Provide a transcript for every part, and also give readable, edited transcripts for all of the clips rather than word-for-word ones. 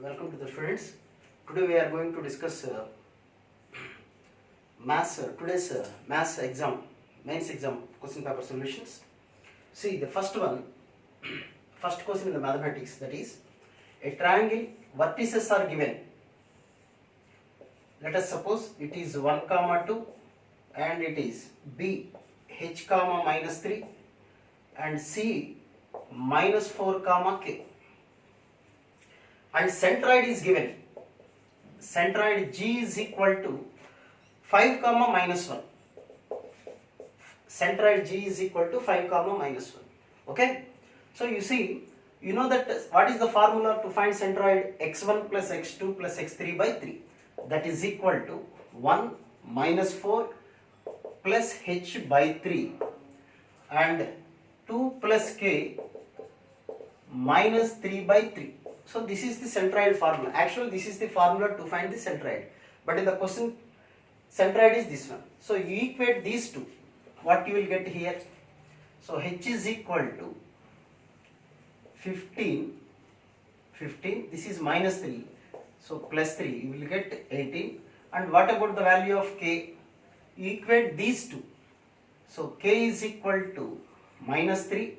welcome to the students. Today we are going to discuss today's maths exam, mains exam question paper solutions. See the first one, first question in the mathematics, that is a triangle vertices are given. Let us suppose it is 1, 2 and it is B h, minus 3 and C minus 4, K. And centroid is given. Centroid G is equal to 5, minus 1. Centroid G is equal to 5, minus 1. Okay. So you see, you know that what is the formula to find centroid? X1 plus x2 plus x3 by 3. That is equal to 1 minus 4 plus h by 3 and 2 plus k minus 3 by 3. So this is the centroid formula. Actually this is the formula to find the centroid. But in the question, centroid is this one. So you equate these two. What you will get here? So h is equal to 15. This is minus 3. So plus 3. You will get 18. And what about the value of k? You equate these two. So k is equal to minus 3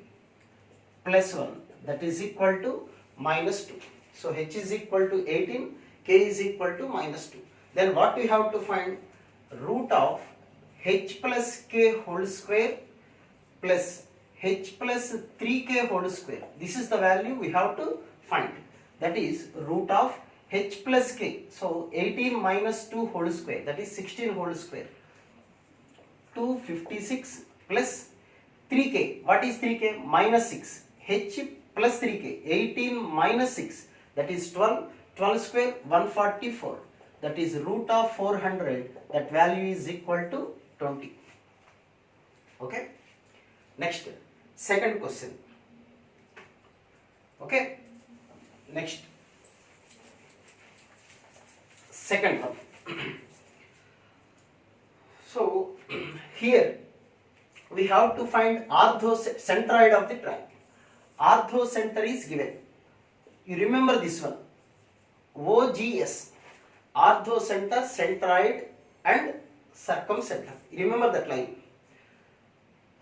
plus 1. That is equal to minus 2. So h is equal to 18, k is equal to minus 2. Then what we have to find? Root of h plus k whole square plus h plus 3k whole square. This is the value we have to find. That is root of h plus k. So 18 minus 2 whole square, that is 16 whole square. 256 plus 3k. What is 3k? Minus 6. h plus 3k, 18 minus 6, that is 12, 12 square 144, that is root of 400, that value is equal to 20. Okay. Next, second question. Okay. Next, second one. So here we have to find centroid of the triangle. Orthocenter is given. You remember this one. OGS. Orthocenter, centroid and circumcenter. You remember that line.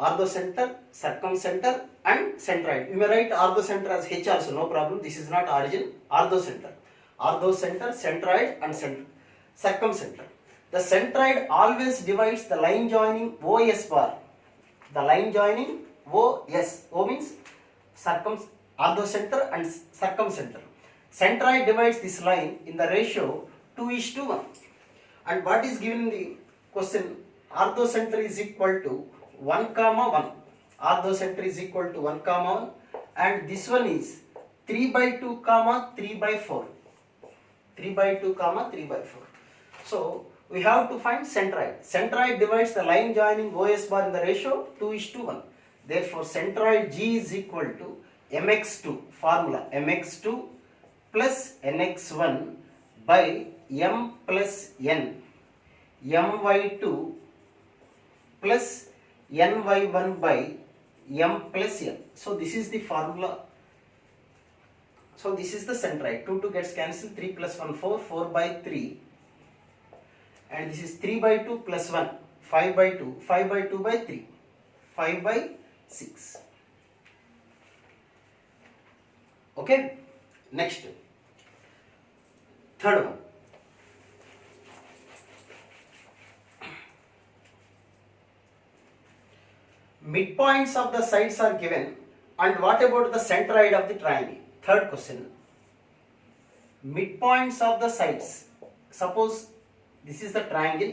Orthocenter, circumcenter and centroid. You may write orthocenter as H also, no problem. This is not origin. Orthocenter. Orthocenter, centroid and circumcenter. The centroid always divides the line joining OS bar. The line joining OS. O means orthocenter and circumcenter. Centroid divides this line in the ratio 2:1. And what is given in the question? Orthocenter is equal to 1, 1. Orthocenter is equal to 1, 1. And this one is 3 by 2, 3 by 4. 3 by 2, 3 by 4. So we have to find centroid. Centroid divides the line joining OS bar in the ratio 2:1. Therefore, centroid G is equal to mx2, formula mx2 plus nx1 by m plus n, my2 plus ny1 by m plus n. So this is the formula. So this is the centroid. 2 gets cancelled, 3 plus 1 4, 4 by 3, and this is 3 by 2 plus 1, 5 by 2, 5 by 2 by 3, 5 by 6. Okay. Next, third one. Midpoints of the sides are given, and what about the centroid of the triangle? Third question. Midpoints of the sides. Suppose this is the triangle.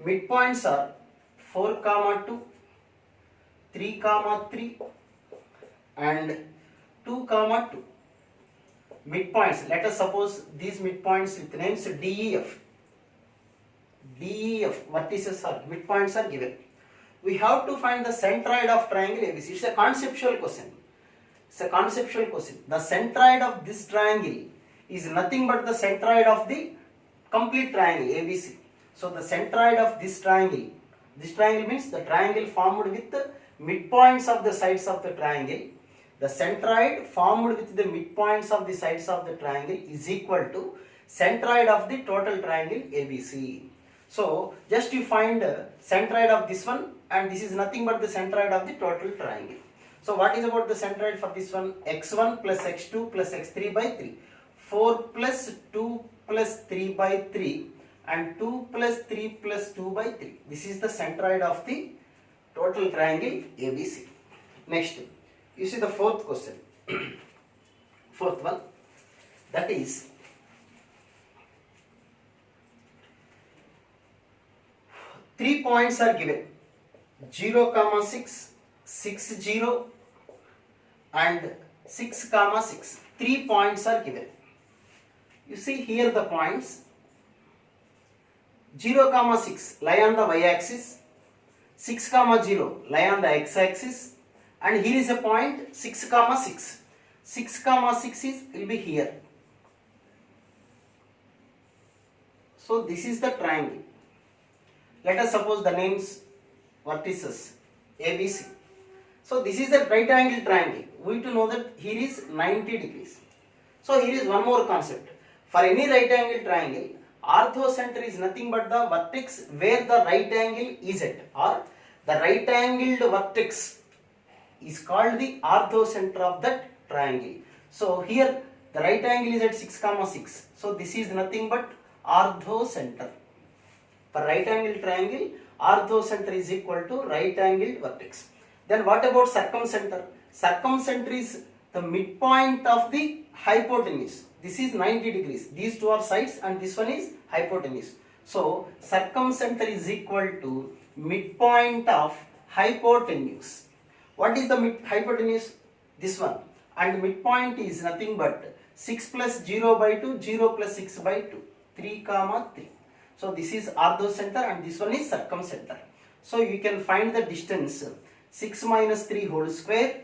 Midpoints are 4, 2, 3, 3 and 2, 2. Midpoints. Let us suppose these midpoints with names DEF. Vertices are midpoints are given. We have to find the centroid of triangle ABC. It's a conceptual question. The centroid of this triangle is nothing but the centroid of the complete triangle ABC. So the centroid of this triangle means the triangle formed with the midpoints of the sides of the triangle. the centroid formed with the midpoints of the sides of the triangle is equal to centroid of the total triangle ABC. So just you find centroid of this one, and this is nothing but the centroid of the total triangle. So what is about the centroid for this one? X1 plus x2 plus x3 by 3. 4 plus 2 plus 3 by 3 and 2 plus 3 plus 2 by 3. This is the centroid of the total triangle ABC. Next, you see the fourth question. Fourth one, that is three points are given, 0, 6, 6, 0 and 6, 6. 3 points are given. You see here the points 0, 6 lie on the y-axis, 6, 0 lie on the x-axis, and here is a point 6, 6. 6, 6 will be here. So this is the triangle. Let us suppose the names vertices ABC. So this is a right angle triangle. We need to know that here is 90 degrees. So here is one more concept. For any right angle triangle, orthocenter is nothing but the vertex where the right angle is at, or the right angled vertex is called the orthocenter of that triangle. So here the right angle is at 6, 6. So this is nothing but orthocenter. For right angle triangle, orthocenter is equal to right angled vertex. Then what about circumcenter? Circumcenter is the midpoint of the hypotenuse. This is 90 degrees. These two are sides and this one is hypotenuse. So circumcenter is equal to midpoint of hypotenuse. What is the hypotenuse? This one. And midpoint is nothing but 6 plus 0 by 2, 0 plus 6 by 2, 3, 3. So this is orthocenter and this one is circumcenter. So you can find the distance 6 minus 3 whole square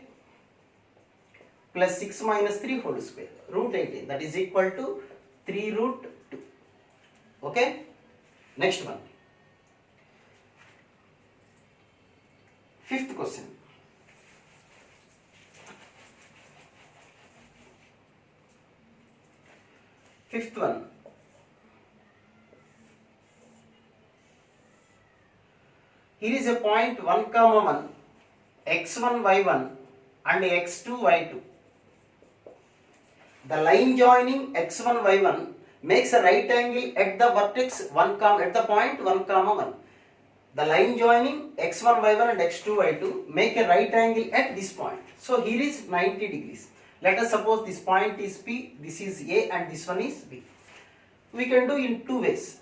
plus 6 minus 3 whole square, root 18, that is equal to 3 root 2. Okay? Next one. Fifth question. Fifth one. Here is a point 1, 1, x1, y1 and x2, y2. The line joining x1, y1 makes a right angle at the vertex 1, at the point 1, 1. The line joining x1, y1 and x2, y2 make a right angle at this point. So here is 90 degrees. Let us suppose this point is P, this is A and this one is B. We can do in two ways.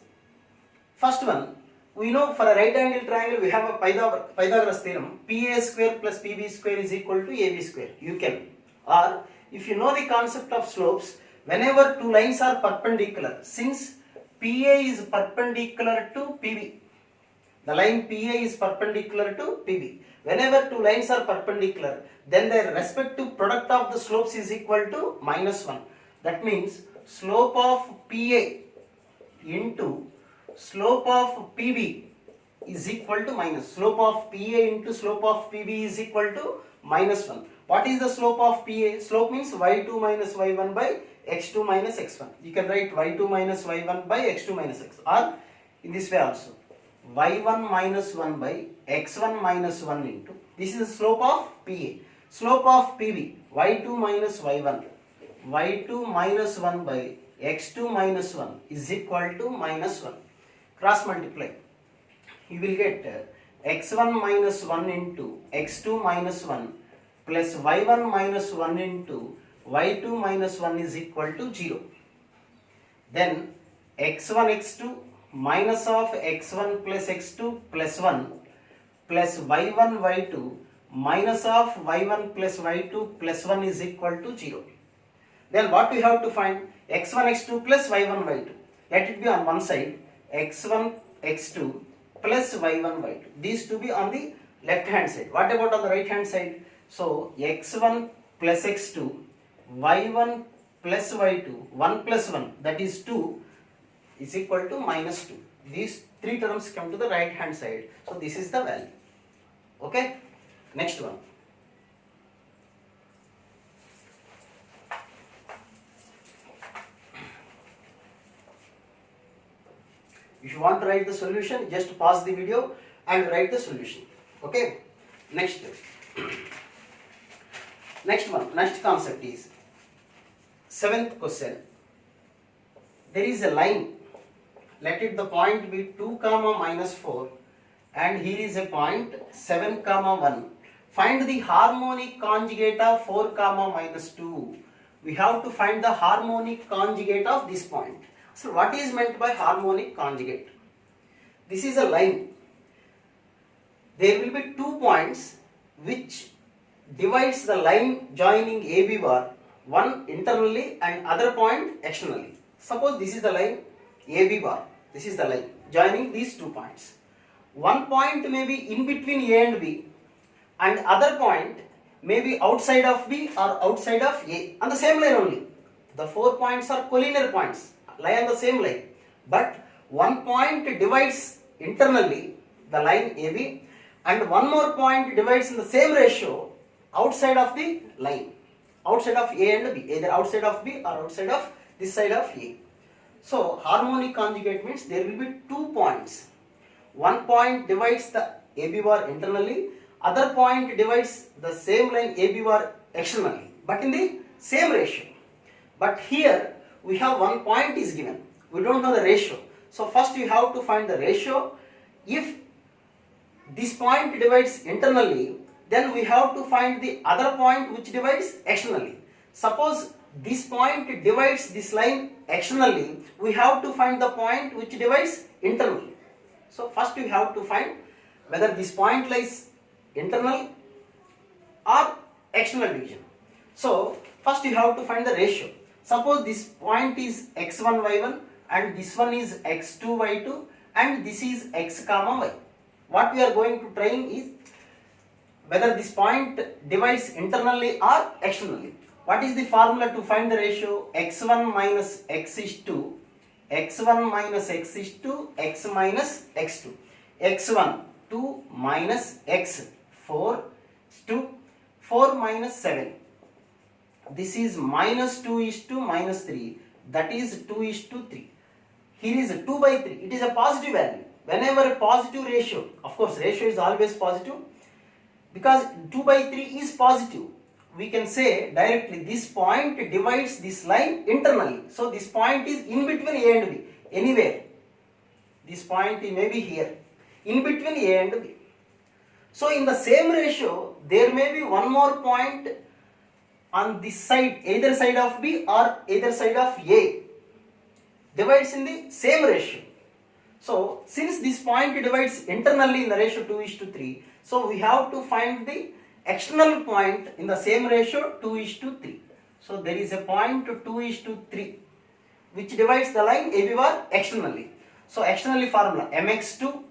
First one, we know for a right angle triangle we have a Pythagoras theorem, PA square plus PB square is equal to AB square. You can. Or if you know the concept of slopes, whenever two lines are perpendicular, since PA is perpendicular to PB, the line PA is perpendicular to PB. Whenever two lines are perpendicular, then their respective product of the slopes is equal to -1. That means slope of PA into slope of PB is equal to minus. Slope of PA into slope of PB is equal to -1. What is the slope of PA? Slope means y2 minus y1 by x2 minus x1. You can write y2 minus y1 by x2 minus x, or in this way also, y1 minus 1 by x1 minus 1 into, this is the slope of PA. Slope of PB, y2 minus y1, y2 minus 1 by x2 minus 1 is equal to -1. Cross multiply, you will get x1 minus 1 into x2 minus 1 plus y1 minus 1 into y2 minus 1 is equal to 0. Then x1 x2 minus of x1 plus x2 plus 1 plus y1 y2 minus of y1 plus y2 plus 1 is equal to 0. Then what we have to find? x1 x2 plus y1 y2. Let it be on one side, x1 x2 plus y1 y2. These to be on the left hand side. What about on the right hand side? So x1 plus x2, y1 plus y2, 1 plus 1, that is 2, is equal to -2. These three terms come to the right hand side. So this is the value. Okay. Next one. If you want to write the solution, just pause the video and write the solution. Okay. Next concept is seventh question. There is a line. Let it the point be 2 comma minus 4, and here is a point 7 comma 1. Find the harmonic conjugate of 4 comma minus 2. We have to find the harmonic conjugate of this point. So what is meant by harmonic conjugate? This is a line. There will be 2 points which divides the line joining AB bar, one internally and other point externally. Suppose this is the line AB bar. This is the line joining these 2 points. One point may be in between A and B, and other point may be outside of B or outside of A on the same line only. The 4 points are collinear points, lie on the same line, but one point divides internally the line AB, and one more point divides in the same ratio outside of the line, outside of A and B, either outside of B or outside of this side of A. So harmonic conjugate means there will be 2 points. One point divides the AB bar internally, other point divides the same line AB bar externally, but in the same ratio. But here we have one point is given. We don't know the ratio. So first you have to find the ratio. If this point divides internally, then we have to find the other point which divides externally. Suppose this point divides this line externally, we have to find the point which divides internally. So first you have to find whether this point lies internal or external division. So first you have to find the ratio. Suppose this point is x1 y1 and this one is x2 y2 and this is x comma y. What we are going to try is whether this point divides internally or externally. What is the formula to find the ratio? X1 minus x is to x1 minus x is to x minus x2. x1 2 minus x 4 to 4 minus 7. This is minus 2 is to minus 3. That is 2 is to 3. Here is 2 by 3. It is a positive value. Whenever a positive ratio, of course ratio is always positive, because 2 by 3 is positive, we can say directly this point divides this line internally. So this point is in between A and B, anywhere. This point may be here, in between A and B. So in the same ratio, there may be one more point on this side, either side of B or either side of A, divides in the same ratio. So since this point divides internally in the ratio 2 is to 3, so we have to find the external point in the same ratio 2 is to 3. So there is a point 2 is to 3 which divides the line AB bar externally. So externally formula mx2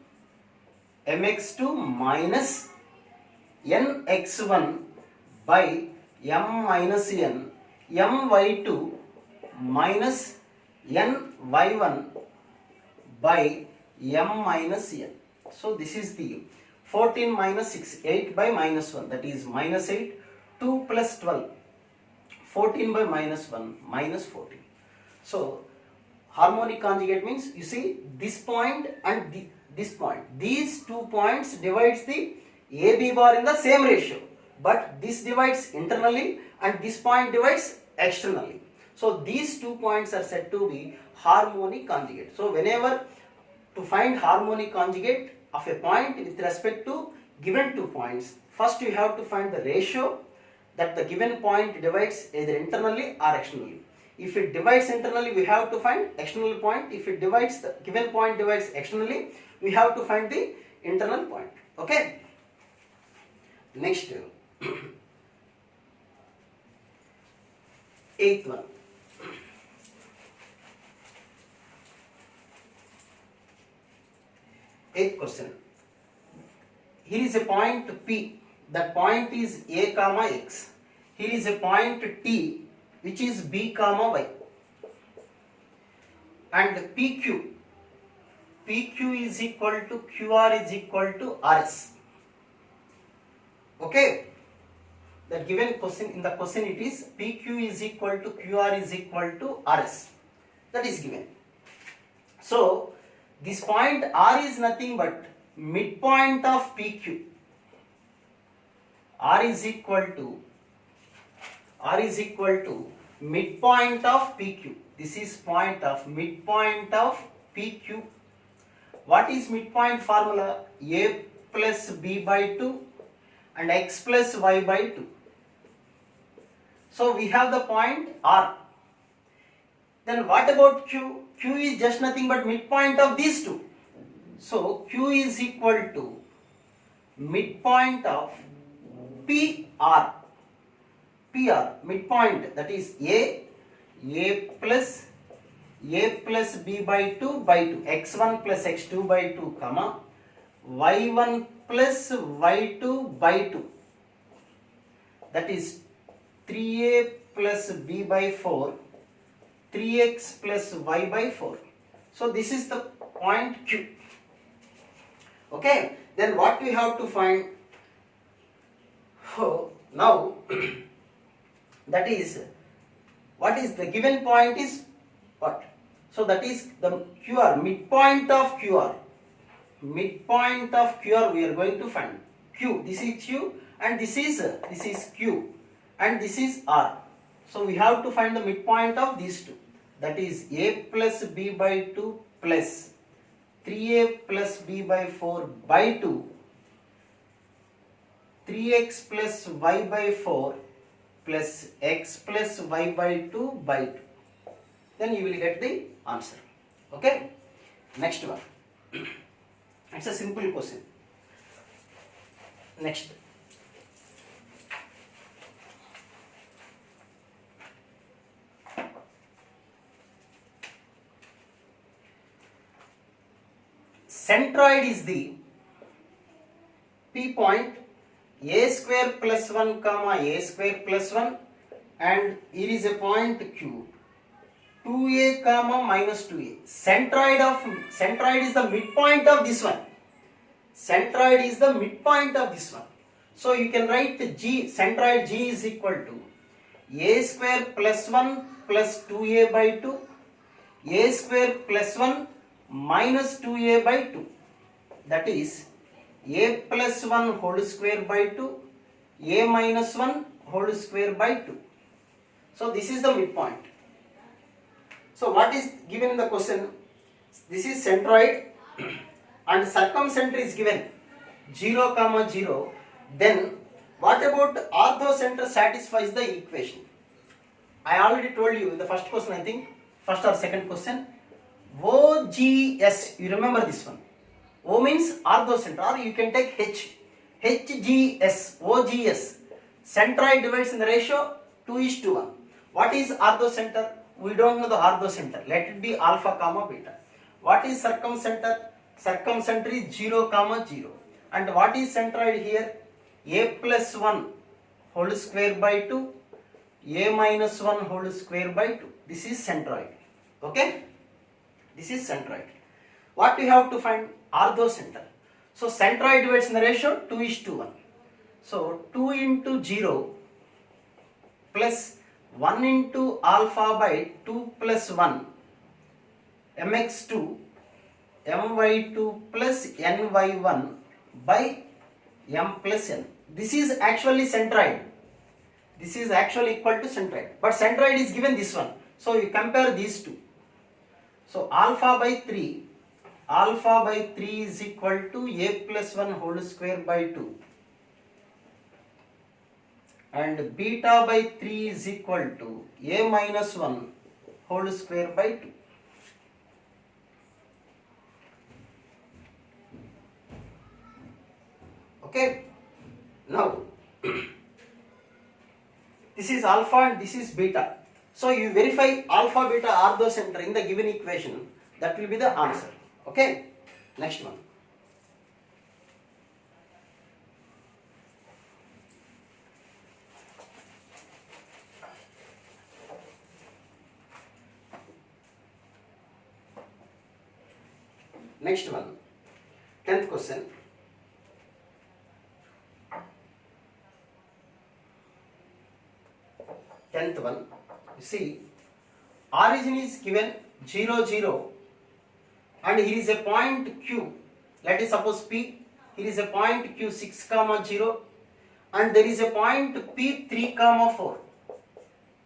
minus nx1 by m minus n my2 minus ny1 by m minus n. So this is the 14 minus 6, 8 by minus 1, that is minus 8, 2 plus 12, 14 by minus 1, minus 14. So harmonic conjugate means, you see, this point and this point, these 2 points divides the AB bar in the same ratio, but this divides internally and this point divides externally. So these 2 points are said to be harmonic conjugate. So whenever to find harmonic conjugate of a point with respect to given 2 points, first you have to find the ratio that the given point divides either internally or externally. If it divides internally, we have to find external point. If it divides, the given point divides externally, we have to find the internal point. Okay. Next, 8th one. Eighth question. Here is a point P. That point is A comma X. Here is a point T which is B comma Y. And PQ. PQ is equal to QR is equal to RS. Okay. The given question, in the question it is PQ is equal to QR is equal to RS. That is given. So This point R is nothing but midpoint of PQ. R is equal to midpoint of PQ. This is point of midpoint of PQ. What is midpoint formula? A plus B by 2 and X plus Y by 2. So we have the point R. Then what about Q? Q is just nothing but midpoint of these two. So Q is equal to midpoint of PR. PR, midpoint, that is A plus B by 2 by 2, x1 plus x2 by 2, comma, y1 plus y2 by 2. That is 3a plus b by 4, 3x plus y by 4. So this is the point Q. Okay, then what we have to find? Oh, now that is, what is the given point is what? So that is the QR, midpoint of QR. Midpoint of QR we are going to find. Q, this is Q and this is Q and this is R. So we have to find the midpoint of these two. That is A plus B by 2 plus 3a plus b by 4 by 2, 3x plus y by 4 plus x plus y by 2 by 2. Then you will get the answer. Okay? Next one. It's a simple question. Next. Centroid is the P point a square plus 1 comma a square plus 1, and here is a point Q 2a comma minus 2a. Centroid is the midpoint of this one. Centroid is the midpoint of this one. So you can write G, centroid G is equal to a square plus 1 plus 2a by 2, a square plus 1 minus 2a by 2. That is a plus 1 whole square by 2, a minus 1 whole square by 2. So this is the midpoint. So what is given in the question? This is centroid and circumcenter is given 0 comma 0. Then what about orthocenter satisfies the equation? I already told you in the first question, I think, first or second question. OGS, you remember this one. O means orthocenter, or you can take H. HGS, OGS. Centroid divides in the ratio 2:1. What is orthocenter? We don't know the orthocenter. Let it be alpha comma beta. What is circumcenter? Circumcenter is 0 comma 0. And what is centroid here? A plus 1 whole square by 2, a minus 1 whole square by 2. This is centroid. Okay? This is centroid. What we have to find? Orthocenter. So centroid divides in the ratio 2:1. So 2 into 0 plus 1 into alpha by 2 plus 1 mx2 my2 plus ny1 by m plus n. This is actually centroid. This is actually equal to centroid. But centroid is given this one. So you compare these two. So alpha by 3 is equal to a plus 1 whole square by 2. And beta by 3 is equal to a minus 1 whole square by 2. Okay? Now, this is alpha and this is beta. So you verify alpha beta orthocenter in the given equation. That will be the answer. Okay? Next one. Next one. 10th question. Tenth one. You see, origin is given 0, 0. and here is a point Q, let us suppose P, here is a point Q 6 comma 0, and there is a point P 3 comma 4,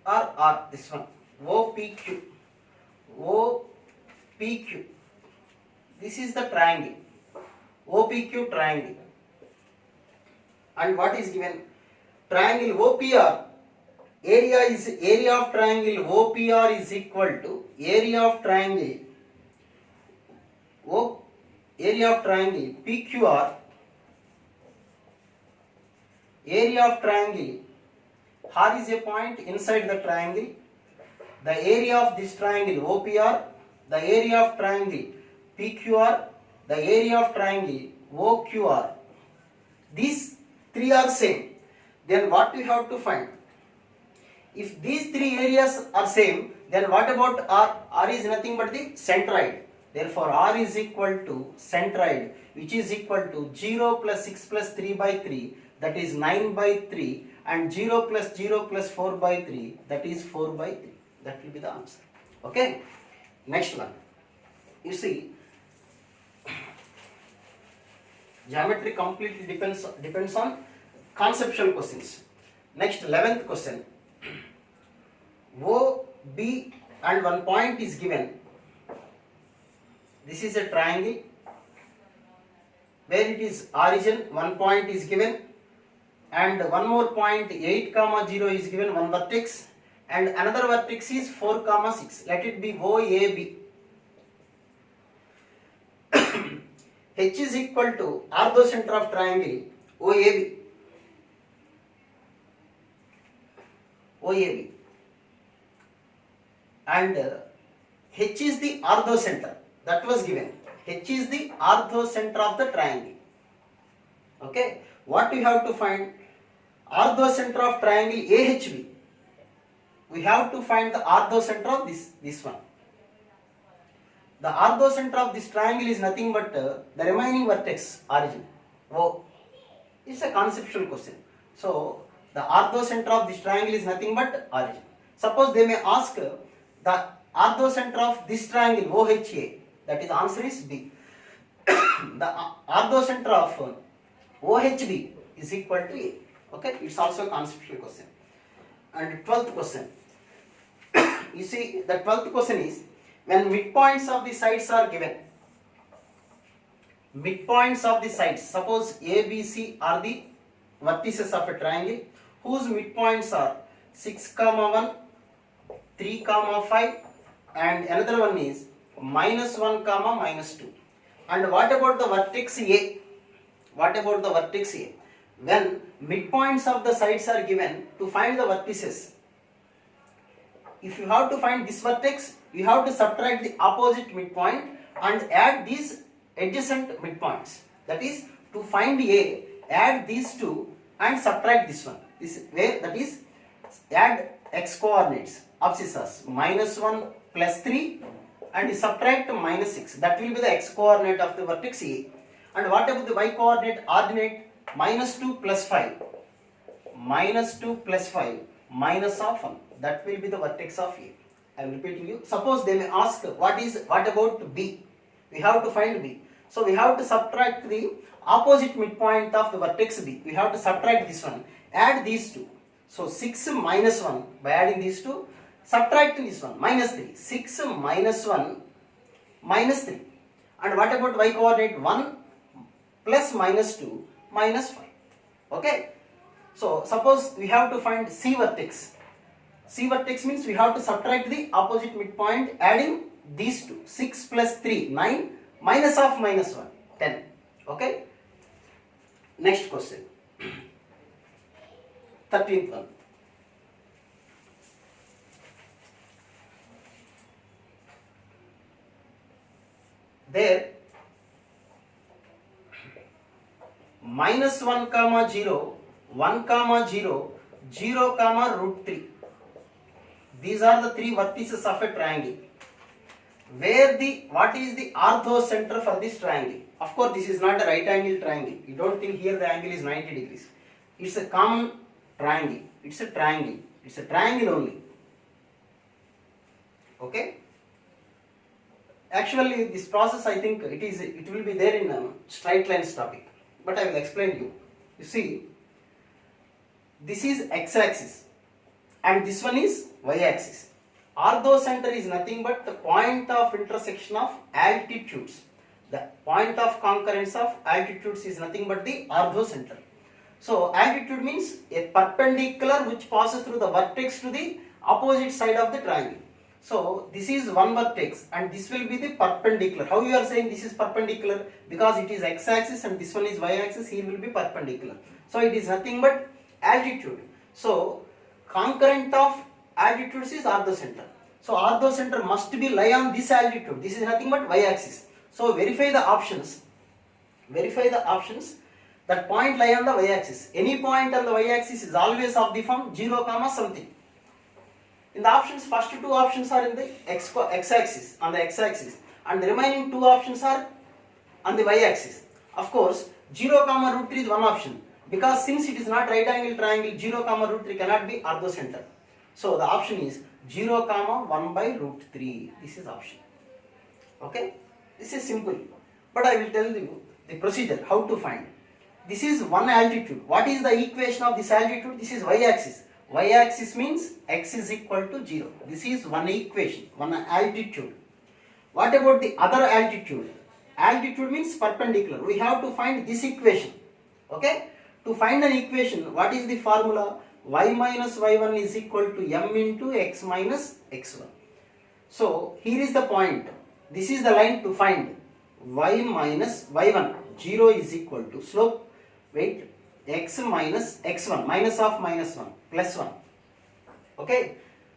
or R, this one, OPQ, OPQ, this is the triangle, OPQ triangle, and what is given? Triangle OPR, area of triangle OPR is equal to area of triangle PQR, area of triangle, R is a point inside the triangle, the area of this triangle OPR, the area of triangle PQR, the area of triangle OQR. These three are same. Then what we have to find? If these three areas are same, then what about R? R is nothing but the centroid. Therefore, R is equal to centroid, which is equal to 0 plus 6 plus 3 by 3, that is 9 by 3, and 0 plus 0 plus 4 by 3, that is 4 by 3. That will be the answer. Okay. Next one. You see, geometry completely depends on conceptual questions. Next, 11th question. O, B and one point is given. This is a triangle where it is origin, one point is given, and one more point 8 comma 0 is given, one vertex, and another vertex is 4 comma 6. Let it be OAB. H is equal to orthocenter of triangle OAB. OAB. And H is the orthocenter. That was given. H is the orthocenter of the triangle. Okay. What we have to find? Orthocenter of triangle AHB. We have to find the orthocenter of this one. The orthocenter of this triangle is nothing but the remaining vertex origin. O. It's a conceptual question. So the orthocenter of this triangle is nothing but origin. Suppose they may ask the orthocenter of this triangle OHA. That is, answer is B. The orthocenter of OHB is equal to A. Okay, it's also a conceptual question. And 12th question. You see, the 12th question is, when midpoints of the sides are given, midpoints of the sides, suppose A, B, C are the vertices of a triangle whose midpoints are 6 comma 1, 3 comma 5, and another one is minus 1 comma minus 2. And what about the vertex A? What about the vertex A? When midpoints of the sides are given, to find the vertices, if you have to find this vertex, you have to subtract the opposite midpoint and add these adjacent midpoints. That is, to find A, add these two and subtract this one. This way, that is, add x coordinates, abscissas, minus 1 plus 3 and subtract minus 6. That will be the x coordinate of the vertex A. And what about the y coordinate? Ordinate minus 2 plus 5. Minus 2 plus 5 minus of 1. That will be the vertex of A. I am repeating you. Suppose they may ask what about B? We have to find B. So we have to subtract the opposite midpoint of the vertex B. We have to subtract this one. Add these two. So 6 minus 1, by adding these two, subtracting this one, minus 3. 6 minus 1 minus 3. And what about y coordinate? 1 plus minus 2 minus 5. Okay. So suppose we have to find C vertex. C vertex means we have to subtract the opposite midpoint, adding these two. 6 plus 3, 9, minus of minus 1, 10. Okay. Next question. 13th one. There minus 1 comma 0, 1 comma 0, 0 comma root 3. These are the three vertices of a triangle. What is the orthocenter for this triangle? Of course, this is not a right angle triangle. You don't think here the angle is 90 degrees. It's a common triangle. It's a triangle. It's a triangle only. Okay? Actually this process I think it will be there in straight lines topic, but I will explain you. You see, this is x-axis and this one is y-axis. Orthocenter is nothing but the point of intersection of altitudes. The point of concurrence of altitudes is nothing but the orthocenter. So altitude means a perpendicular which passes through the vertex to the opposite side of the triangle. So this is one vertex and this will be the perpendicular. How you are saying this is perpendicular? Because it is x-axis and this one is y-axis, here will be perpendicular. So it is nothing but altitude. So concurrent of altitudes is orthocenter. So orthocenter must be lie on this altitude. This is nothing but y-axis. So verify the options. Verify the options. That point lie on the y-axis. Any point on the y-axis is always of the form 0 comma something. In the options, first two options are in the x-axis, on the x-axis, and the remaining two options are on the y-axis. Of course, 0 comma root 3 is one option, because since it is not right angle triangle, 0 comma root 3 cannot be orthocenter. So the option is 0 comma 1 by root 3. This is option. Okay, this is simple, but I will tell you the procedure how to find. This is one altitude. What is the equation of this altitude? This is y-axis. Y-axis means x is equal to 0. This is one equation, one altitude. What about the other altitude? Altitude means perpendicular. We have to find this equation. Okay? To find an equation, what is the formula? Y minus y1 is equal to m into x minus x1. So here is the point. This is the line to find y minus y1. 0 is equal to slope. Wait. X minus x1, minus of minus 1, plus 1. Okay,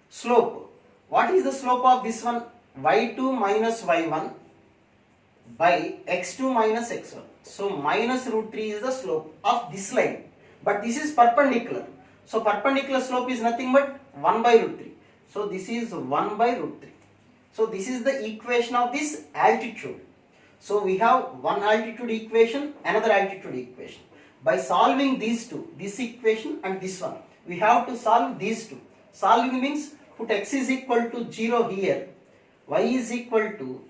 slope. What is the slope of this one? Y2 minus y1 by x2 minus x1. So minus root 3 is the slope of this line. But this is perpendicular. So perpendicular slope is nothing but 1 by root 3. So this is 1 by root 3. So this is the equation of this altitude. So we have one altitude equation, another altitude equation. By solving these two, this equation and this one, we have to solve these two. Solving means put x is equal to 0 here, y is equal to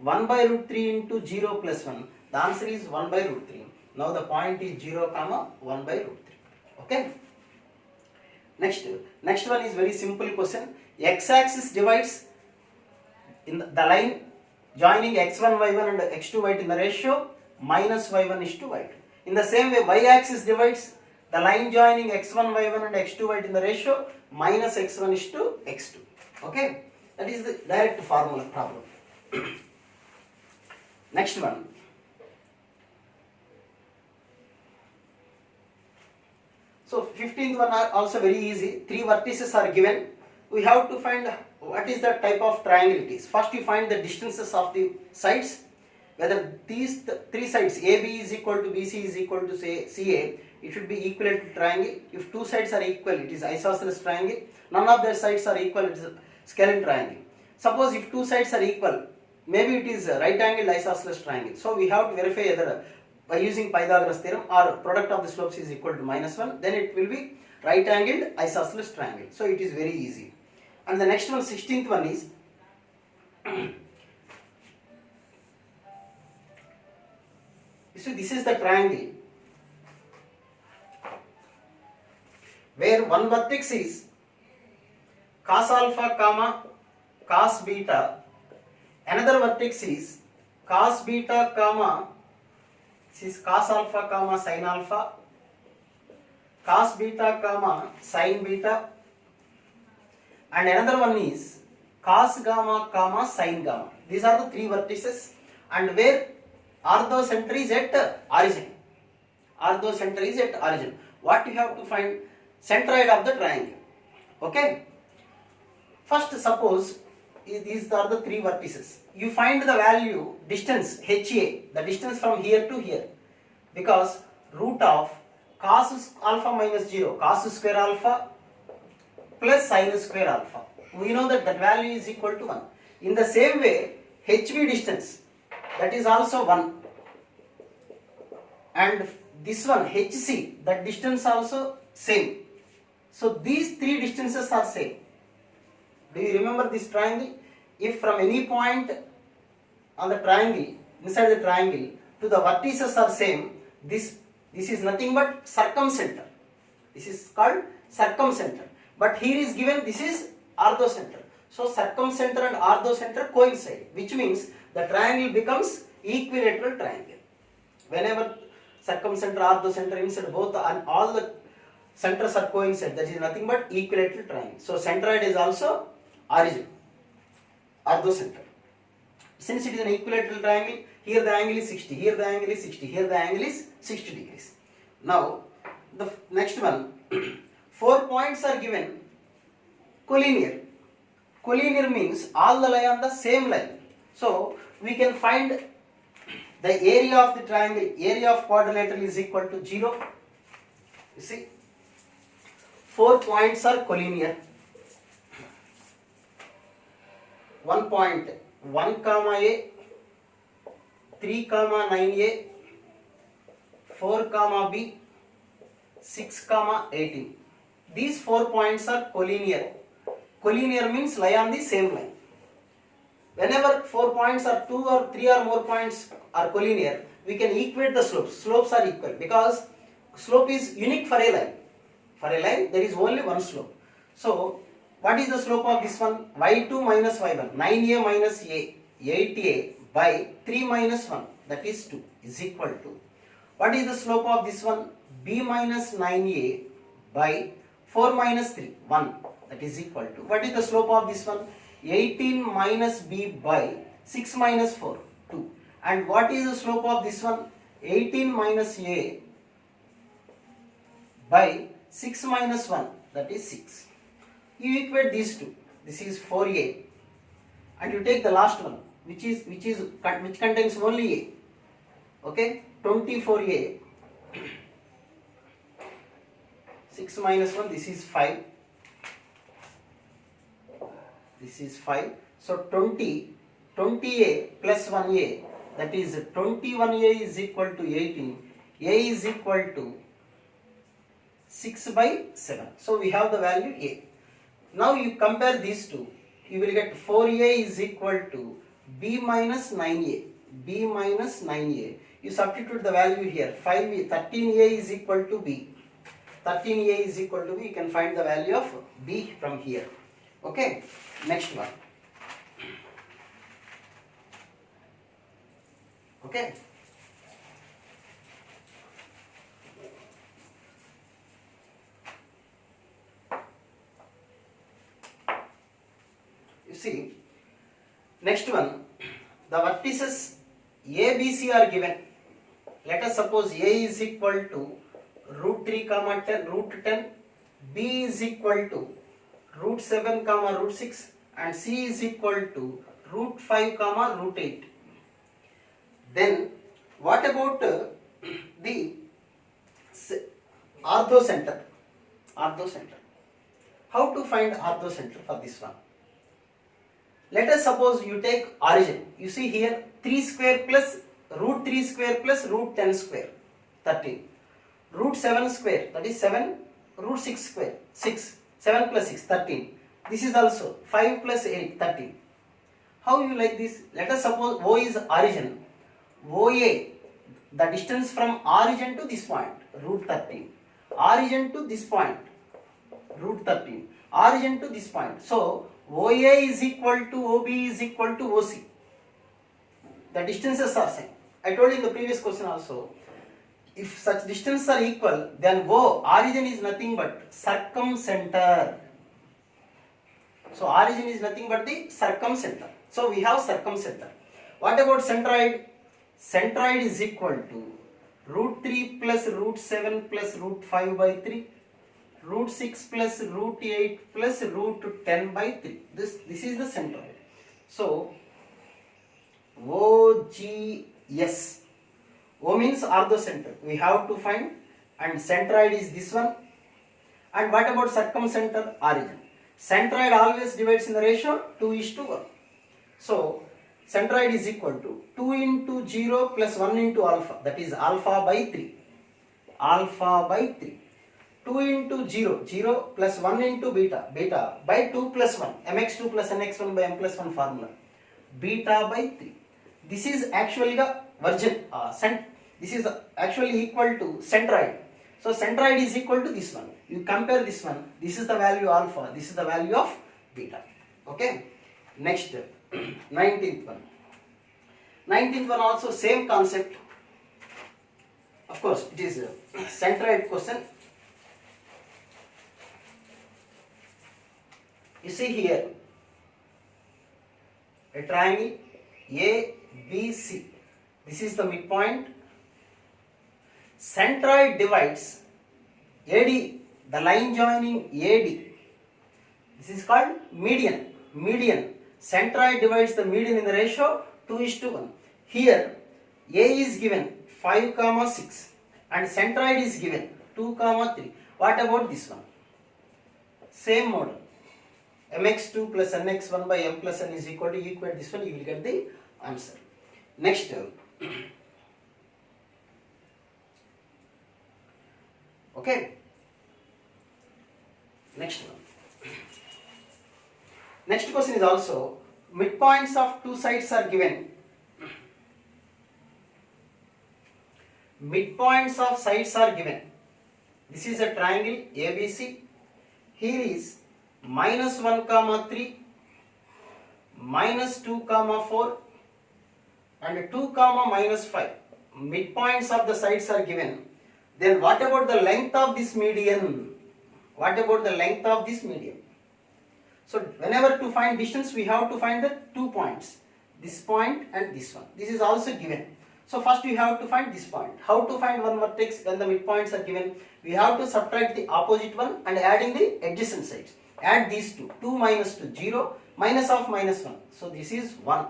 1 by root 3 into 0 plus 1. The answer is 1 by root 3. Now the point is 0 comma 1 by root 3. Okay. Next one is very simple question. X-axis divides in the line joining x1 y1 and x2 y2 in the ratio minus y1 is to y2. In the same way, y-axis divides the line joining x1, y1 and x2, y2 in the ratio minus x1 is to x2. Okay, that is the direct formula problem. Next one. So 15th one are also very easy. 3 vertices are given. We have to find what is the type of triangle it is. First you find the distances of the sides. Whether these three sides AB is equal to BC is equal to say CA, it should be equivalent to triangle. If two sides are equal, it is isosceles triangle. None of their sides are equal, it is a scalene triangle. Suppose if two sides are equal, maybe it is a right angled isosceles triangle. So we have to verify whether by using Pythagoras theorem or product of the slopes is equal to -1, then it will be right angled isosceles triangle. So it is very easy. And the next one, 16th one is so this is the triangle where one vertex is cos alpha comma cos beta, another vertex is cos beta comma, this is cos alpha comma sin alpha, cos beta comma sin beta, and another one is cos gamma comma sin gamma. These are the 3 vertices, and where orthocenter is at origin. Orthocenter is at origin. What you have to find? Centroid of the triangle. Okay. First, suppose these are the 3 vertices. You find the value distance HA, the distance from here to here, because root of cos alpha minus 0, cos square alpha plus sin square alpha. We know that that value is equal to 1. In the same way, HB distance, that is also 1, and this one HC, that distance also same. So these 3 distances are same. Do you remember this triangle? If from any point on the triangle, inside the triangle, to the vertices are same, this is nothing but circumcenter. This is called circumcenter. But here is given this is orthocenter. So circumcenter and orthocenter coincide, which means the triangle becomes equilateral triangle. Whenever circumcenter, orthocenter, inside both and all the centers are coincide, that is nothing but equilateral triangle. So centroid is also origin, orthocenter. Since it is an equilateral triangle, here the angle is 60, here the angle is 60, here the angle is 60 degrees. Now the next one, 4 points are given collinear. Collinear means all the lie on the same line. So we can find the area of the triangle, area of quadrilateral is equal to 0. You see, 4 points are collinear. 1 point 1 comma A, 3 comma 9A, 4 comma B, 6 comma 18. These 4 points are collinear. Collinear means lie on the same line. Whenever 4 points are 2 or 3 or more points are collinear, we can equate the slopes. Slopes are equal because slope is unique for a line. For a line, there is only one slope. So, what is the slope of this one? y2 minus y1, 9a minus a, 8a by 3 minus 1, that is 2, is equal to. What is the slope of this one? b minus 9a by 4 minus 3, 1, that is equal to. What is the slope of this one? 18 minus b by 6 minus 4, 2. And what is the slope of this one? 18 minus a by 6 minus 1, that is 6. You equate these two. This is 4a, and you take the last one, which contains only a. Okay, 24a. 6 minus 1. This is 5. This is 5. So 20a plus 1a, that is 21a is equal to 18. A is equal to 6 by 7. So we have the value a. Now you compare these two, you will get 4a is equal to b minus 9a. b minus 9a. You substitute the value here. 13a is equal to b. 13a is equal to b. You can find the value of b from here. Okay. Next one. Okay. You see, next one, the vertices A, B, C are given. Let us suppose A is equal to root 3 comma 10, root 10, B is equal to root 7 comma root 6, and C is equal to root 5 comma root 8. Then what about the orthocenter? Orthocenter. How to find orthocenter for this one? Let us suppose you take origin. You see here 3 square plus root 3 square plus root 10 square, 13. Root 7 square, that is 7, root 6 square, 6. 7 plus 6, 13. This is also 5 plus 8, 13. How you like this? Let us suppose O is origin. OA, the distance from origin to this point, root 13. Origin to this point, root 13. Origin to this point. So, OA is equal to OB is equal to OC. The distances are same. I told you in the previous question also, if such distances are equal, then O, origin is nothing but circumcenter. So, origin is nothing but the circumcenter. So, we have circumcenter. What about centroid? Centroid is equal to root 3 plus root 7 plus root 5 by 3, root 6 plus root 8 plus root 10 by 3. This is the centroid. So, OGS. O means orthocenter. We have to find, and centroid is this one. And what about circumcenter? Origin. Centroid always divides in the ratio 2:1. So, centroid is equal to 2 into 0 plus 1 into alpha, that is alpha by 3. Alpha by 3. 2 into 0, 0 plus 1 into beta, beta by 2 plus 1, mx2 plus nx1 by m plus 1 formula, beta by 3. this is actually the virgin this is actually equal to centroid. So centroid is equal to this one. You compare this one. This is the value alpha. This is the value of beta. Okay. Next, 19th one. 19th one also same concept. Of course, it is a centroid question. You see here a triangle ABC. This is the midpoint. Centroid divides AD, the line joining AD. This is called median. Median. Centroid divides the median in the ratio 2:1. Here A is given 5,6 and centroid is given 2,3. What about this one? Same model. mx2 plus nx1 by m plus n is equal to equate this one, you will get the answer. Next, okay. Next one. Next question is also midpoints of two sides are given. Midpoints of sides are given. This is a triangle ABC. Here is -1, 3, -2, 4 and 2, -5. Midpoints of the sides are given. Then what about the length of this median? What about the length of this median? So whenever to find distance, we have to find the 2 points. This point and this one. This is also given. So first we have to find this point. How to find one vertex when the midpoints are given? We have to subtract the opposite one and add in the adjacent sides. Add these two. 2 minus 2, 0. Minus of -1. So this is 1.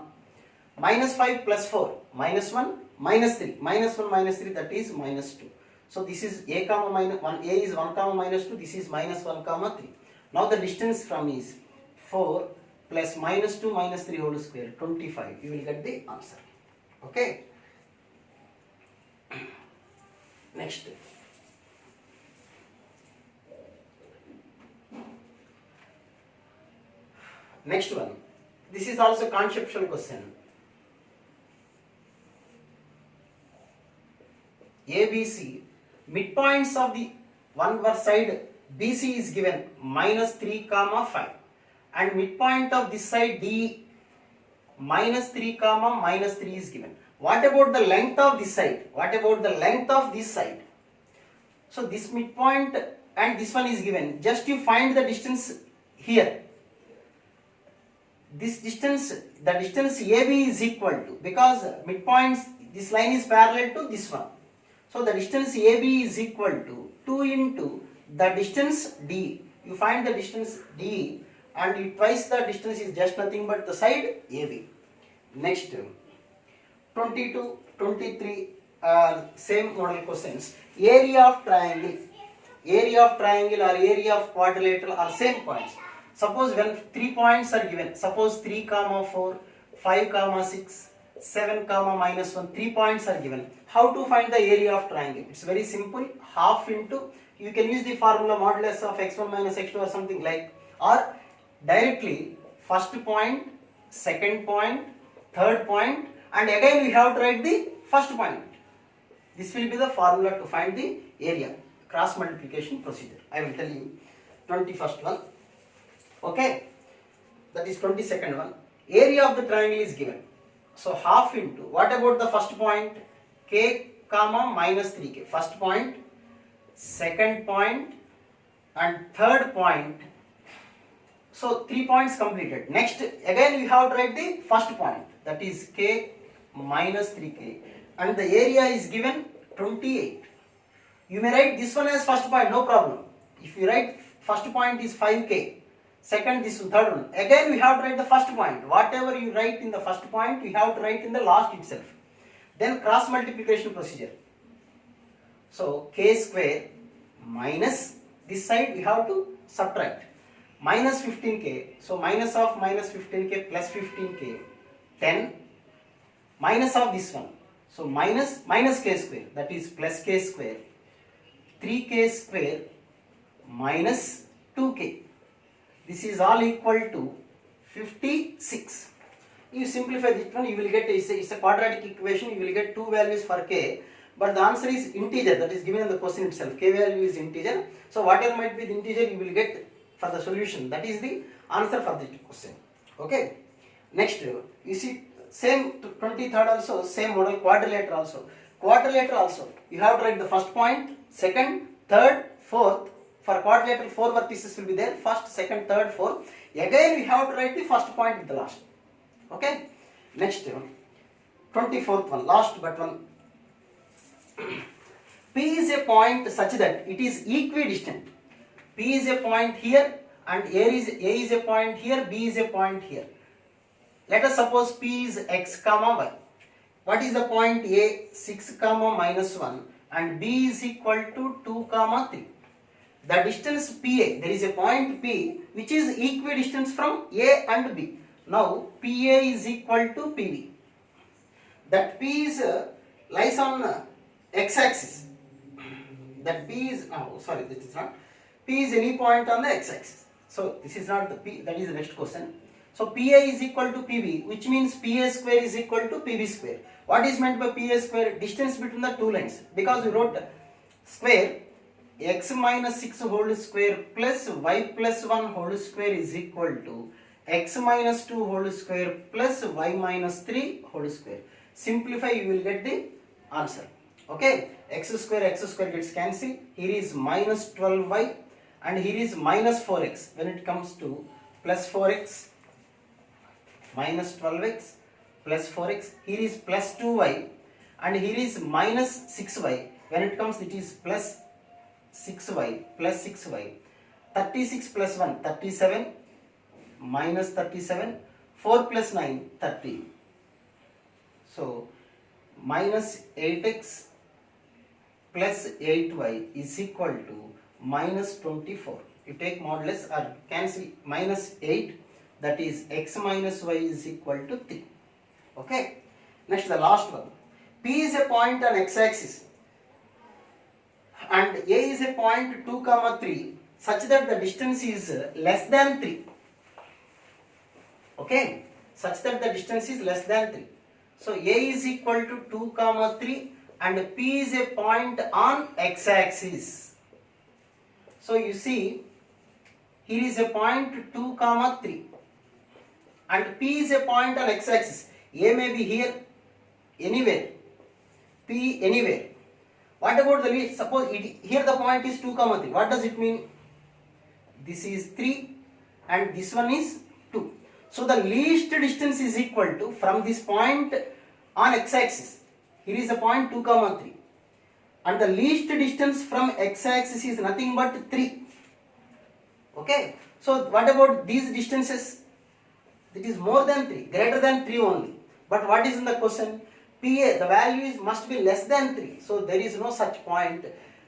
-5 plus 4. -1. -3. -1 -3, that is -2. So this is a comma minus 1. A is 1 comma -2. This is -1 3. Now the distance from is 4 plus -2 -3 whole square, 25. You will get the answer. Okay. Next. Next one. This is also conceptual question. ABC, midpoints of the one side BC is given -3, 5 and midpoint of this side D -3, -3 is given. What about the length of this side? What about the length of this side? So this midpoint and this one is given. Just you find the distance here. This distance, the distance AB is equal to, because midpoints, this line is parallel to this one. So the distance AB is equal to 2 into the distance D. You find the distance D and twice the distance is just nothing but the side AB. Next, 22, 23 same model questions. Area of triangle. Area of triangle or area of quadrilateral are same points. Suppose when 3 points are given, suppose 3, 4, 5, 6, 7, -1, 3 points are given. How to find the area of triangle? It's very simple. Half into, you can use the formula modulus of x1 minus x2 or something like, or directly first point, second point, third point, and again we have to write the first point. This will be the formula to find the area. Cross multiplication procedure. I will tell you. 21st one. Okay. That is 22nd one. Area of the triangle is given. So half into, what about the first point? K, -3k. First point, second point and third point. So 3 points completed. Next, again we have to write the first point. That is K -3k. And the area is given 28. You may write this one as first point, no problem. If you write first point is 5k, second this third one. Again we have to write the first point. Whatever you write in the first point, you have to write in the last itself. Then cross multiplication procedure. So k square minus this side we have to subtract. -15k. So minus of -15k plus 15k, 10. Minus of this one. So minus k square, that is plus k square. 3k square minus 2k. This is all equal to 56. You simplify this one, you will get, it's a quadratic equation, you will get two values for k, but the answer is integer, that is given in the question itself. K value is integer, so whatever might be the integer you will get for the solution. That is the answer for the question. Okay. Next, you see same 23rd also, same model, quadrilateral also. Quadrilateral also, you have to write the first point, second, third, fourth. For quadrilateral, 4 vertices will be there, first, second, third, fourth. Again we have to write the first point with the last. Okay. Next, 24th one, last but one. P is a point such that it is equidistant. P is a point here and A is a point here, B is a point here. Let us suppose P is x comma y. What is the point A? 6 comma minus 1 and B is equal to 2 comma 3. The distance PA, there is a point P which is equidistant from A and B. Now PA is equal to PB. That P is lies on x-axis. That P is, sorry, this is not. P is any point on the x-axis. So this is not the P, that is the next question. So PA is equal to PB, which means PA square is equal to PB square. What is meant by PA square? Distance between the two lines. Because we wrote square, x minus 6 whole square plus y plus 1 whole square is equal to x minus 2 whole square plus y minus 3 whole square. Simplify, you will get the answer. Okay, x square gets cancelled. Here is minus 12y and here is minus 4x. When it comes to plus 4x, minus 12x plus 4x, here is plus 2y and here is minus 6y. When it comes, it is plus 6y plus 6y. 36 plus 1, 37, minus 37, 4 plus 9, 30. So minus 8x plus 8y is equal to minus 24. You take modulus or cancel minus 8, that is x minus y is equal to 3. Okay. Next, the last one. P is a point on x-axis and A is a point 2 comma 3 such that the distance is less than 3. Okay, such that the distance is less than 3. So A is equal to 2 comma 3 and P is a point on x-axis. So you see, here is a point 2 comma 3 and P is a point on x-axis. A may be here, anywhere, P anywhere. What about the least? Suppose here the point is 2 comma 3. What does it mean? This is 3 and this one is 2. So the least distance is equal to from this point on x-axis. Here is the point 2 comma 3 and the least distance from x-axis is nothing but 3. Okay. So what about these distances? It is more than 3, greater than 3 only. But what is in the question? PA, the value must be less than 3. So there is no such point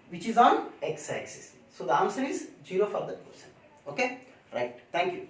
which is on x-axis. So the answer is 0 for that question. Okay. Right. Thank you.